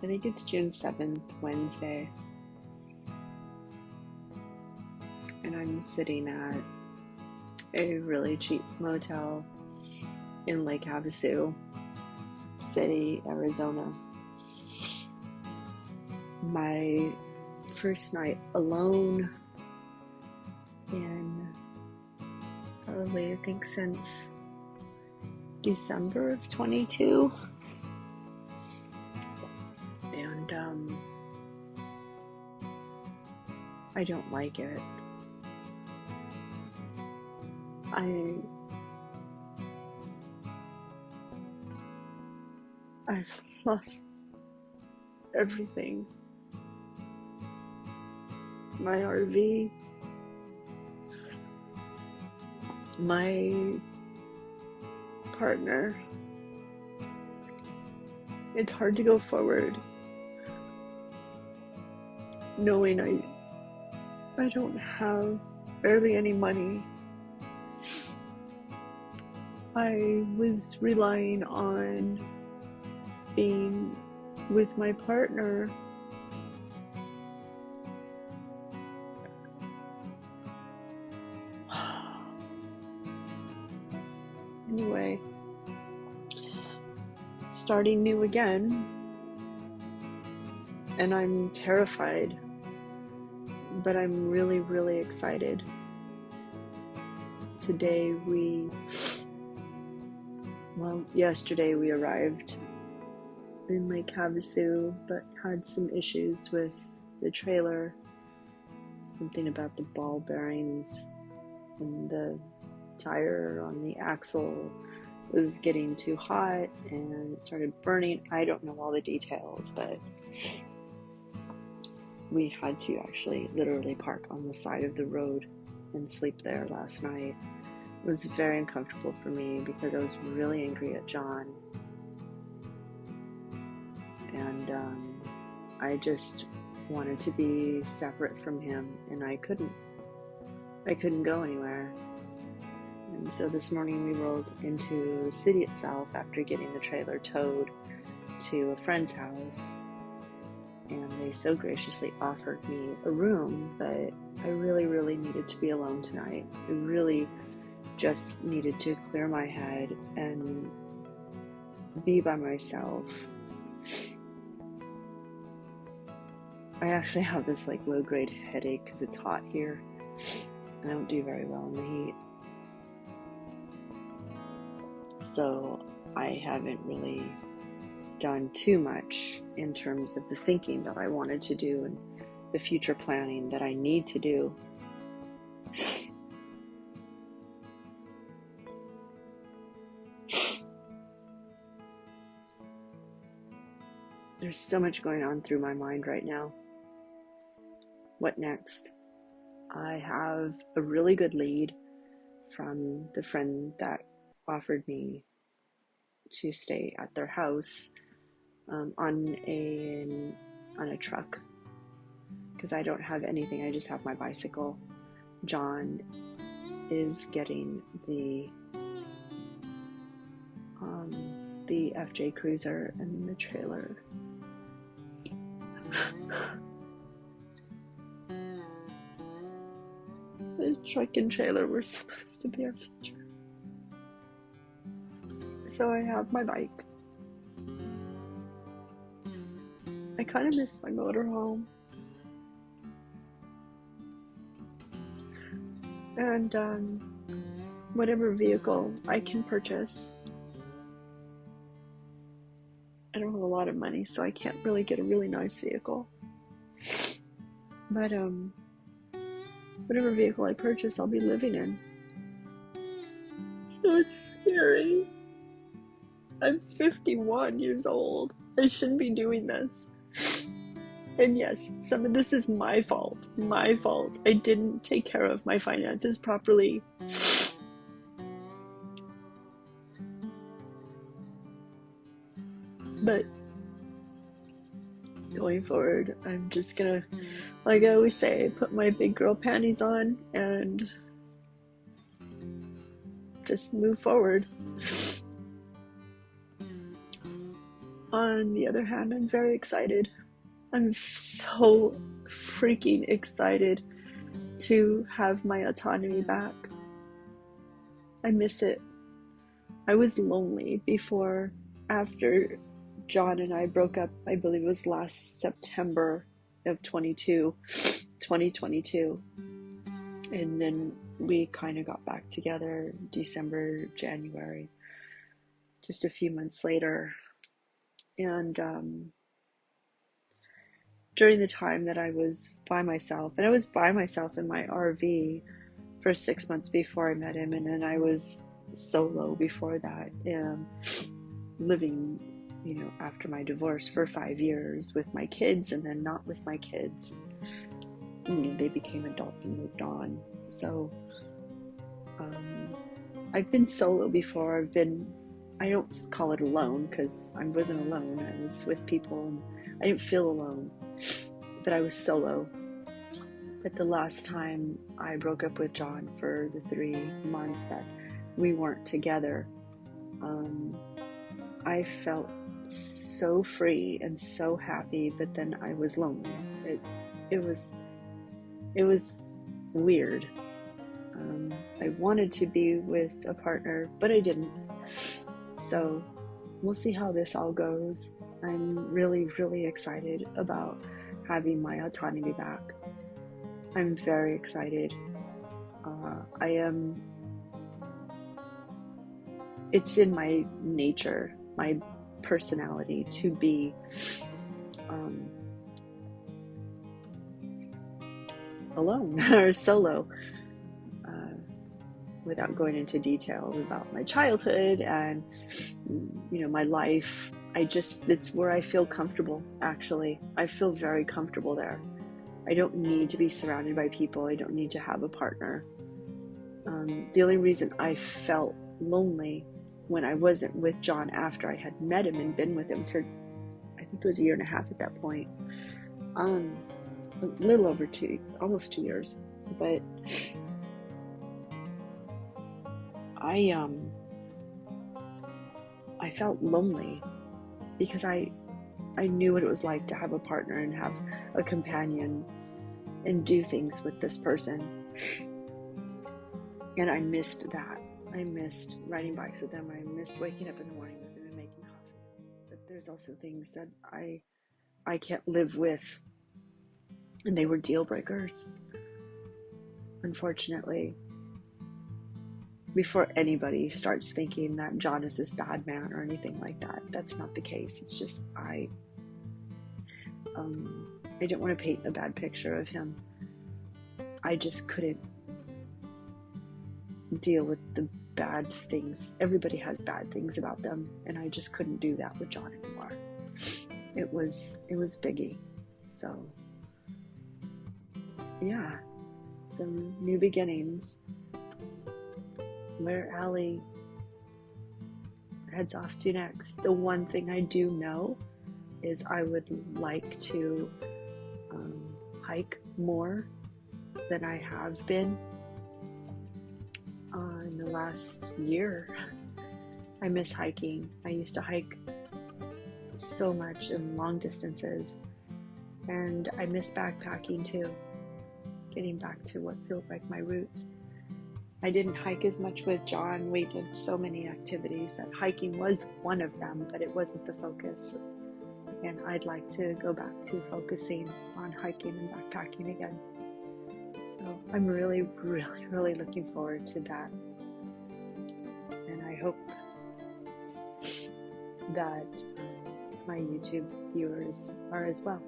I think it's June 7th, Wednesday. And I'm sitting at a really cheap motel in Lake Havasu City, Arizona. My first night alone in probably, I think, since December of 22. And I don't like it. I've lost everything. My RV, my partner. It's hard to go forward knowing I don't have barely any money. I was relying on being with my partner. Anyway, starting new again, and I'm terrified, but I'm really, really excited. Yesterday we arrived in Lake Havasu, but had some issues with the trailer. Something about the ball bearings and the tire on the axle was getting too hot and it started burning. I don't know all the details, but we had to actually literally park on the side of the road and sleep there last night. It was very uncomfortable for me because I was really angry at John, and I just wanted to be separate from him, and I couldn't go anywhere. And so this morning we rolled into the city itself after getting the trailer towed to a friend's house, and they so graciously offered me a room, but I really, really needed to be alone tonight. I really just needed to clear my head and be by myself. I actually have this low-grade headache because it's hot here. I don't do very well in the heat. So I haven't really done too much in terms of the thinking that I wanted to do and the future planning that I need to do. There's so much going on through my mind right now. What next? I have a really good lead from the friend that offered me to stay at their house on a truck, because I don't have anything. I just have my bicycle. John is getting the FJ Cruiser and the trailer. The truck and trailer were supposed to be our future. So I have my bike. I kind of miss my motorhome. And whatever vehicle I can purchase. I don't have a lot of money, so I can't really get a really nice vehicle. But whatever vehicle I purchase, I'll be living in. So it's scary. I'm 51 years old. I shouldn't be doing this. And yes, some of this is my fault. My fault. I didn't take care of my finances properly. But going forward, I'm just gonna, like I always say, put my big girl panties on and just move forward. On the other hand, I'm very excited. I'm so freaking excited to have my autonomy back. I miss it. I was lonely after John and I broke up. I believe it was last September of 2022. And then we kind of got back together December, January, just a few months later. And during the time that I was by myself, and I was by myself in my RV for 6 months before I met him, and then I was solo before that, living, after my divorce for 5 years with my kids, and then not with my kids. They became adults and moved on. So I've been solo before. I don't call it alone, because I wasn't alone. I was with people, and I didn't feel alone, but I was solo. But the last time I broke up with John, for the 3 months that we weren't together, I felt so free and so happy, but then I was lonely. It was weird. I wanted to be with a partner, but I didn't. So we'll see how this all goes. I'm really, really excited about having my autonomy back. I'm very excited. It's in my nature, my personality, to be alone or solo, without going into details about my childhood and my life. It's where I feel comfortable. Actually, I feel very comfortable there. I don't need to be surrounded by people. I don't need to have a partner. The only reason I felt lonely when I wasn't with John after I had met him and been with him for, I think it was 1.5 years at that point, a little over almost 2 years, but I felt lonely because I knew what it was like to have a partner and have a companion and do things with this person. And I missed that. I missed riding bikes with them. I missed waking up in the morning with them and making coffee. But there's also things that I can't live with. And they were deal breakers. Unfortunately, before anybody starts thinking that John is this bad man or anything like that, that's not the case. It's just I didn't want to paint a bad picture of him. I just couldn't deal with the bad things. Everybody has bad things about them, and I just couldn't do that with John anymore. It was biggie. So yeah, some new beginnings. Where Allie heads off to next. The one thing I do know is I would like to hike more than I have been in the last year. I miss hiking. I used to hike so much in long distances, and I miss backpacking too. Getting back to what feels like my roots. I didn't hike as much with John. We did so many activities that hiking was one of them, but it wasn't the focus. And I'd like to go back to focusing on hiking and backpacking again. So I'm really, really, really looking forward to that. And I hope that my YouTube viewers are as well.